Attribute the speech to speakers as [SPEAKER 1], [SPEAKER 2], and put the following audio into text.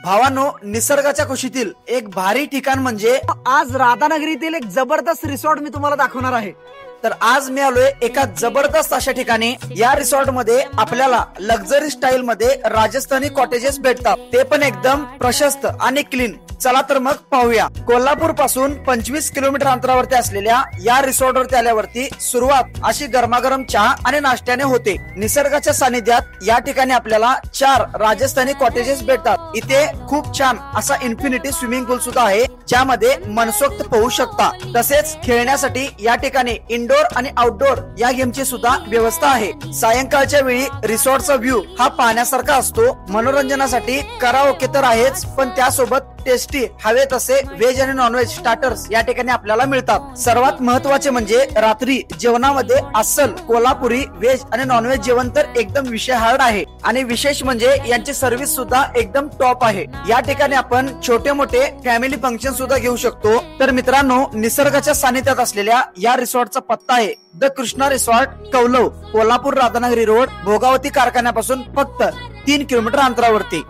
[SPEAKER 1] भावांनो, निसर्गाच्या कुशीतील एक भारी ठिकाण म्हणजे
[SPEAKER 2] आज राधानगरीतील एक जबरदस्त रिसॉर्ट मी तुम्हाला दाखवणार आहे।
[SPEAKER 1] तर आज मी आलोय एका जबरदस्त अशा ठिकाणी। या रिसॉर्ट मध्ये आपल्याला लक्झरी स्टाईल मध्ये राजस्थानी कॉटेजेस भेटतात, ते पण एकदम प्रशस्त आणि क्लीन। चला तर मग पाहूया। कोल्हापूर पासून 25 किलोमीटर अंतरावरती असलेल्या या रिसॉर्ट वरती आल्यावरती सुरुवात अशी गरमागरम चहा आणि नाश्त्याने होते। निसर्गाच्या सानिध्यात या ठिकाणी आपल्याला 4 राजस्थानी कॉटेजेस भेटतात। इथे खूप छान असा इन्फिनिटी स्विमिंग पूल सुद्धा आहे, ज्यामध्ये मनसोक्त पोहू शकता। तसेच खेळण्यासाठी या ठिकाणी इनडोर आणि आउटडोर या गेमची सुद्धा व्यवस्था आहे। सायंकाळच्या वेळी रिसॉर्टचा व्ह्यू हा पाहण्यासारखा असतो। मनोरंजनासाठी कराओके तर आहेच, पण त्यासोबत टेस्टी हवे तसे व्हेज आणि नॉनव्हेज स्टार्टर्स या ठिकाणी आपल्याला मिळतात। सर्वात महत्त्वाचे म्हणजे रात्री जेवणामध्ये अस्सल कोल्हापुरी व्हेज आणि नॉनव्हेज जेवण तर एकदम विषय आहे। आणि विशेष म्हणजे यांची सर्व्हिस सुद्धा एकदम टॉप आहे। या ठिकाणी आपण छोटे मोठे फॅमिली फंक्शन सुद्धा घेऊ शकतो। तर मित्रांनो, निसर्गाच्या सानिध्यात असलेल्या या रिसॉर्टचा पत्ता आहे the Krishna resort, Kaulav, Kolhapur Radhanagari road, Bhogavati कारखान्यापासून फक्त 3 किलोमीटर अंतरावरती।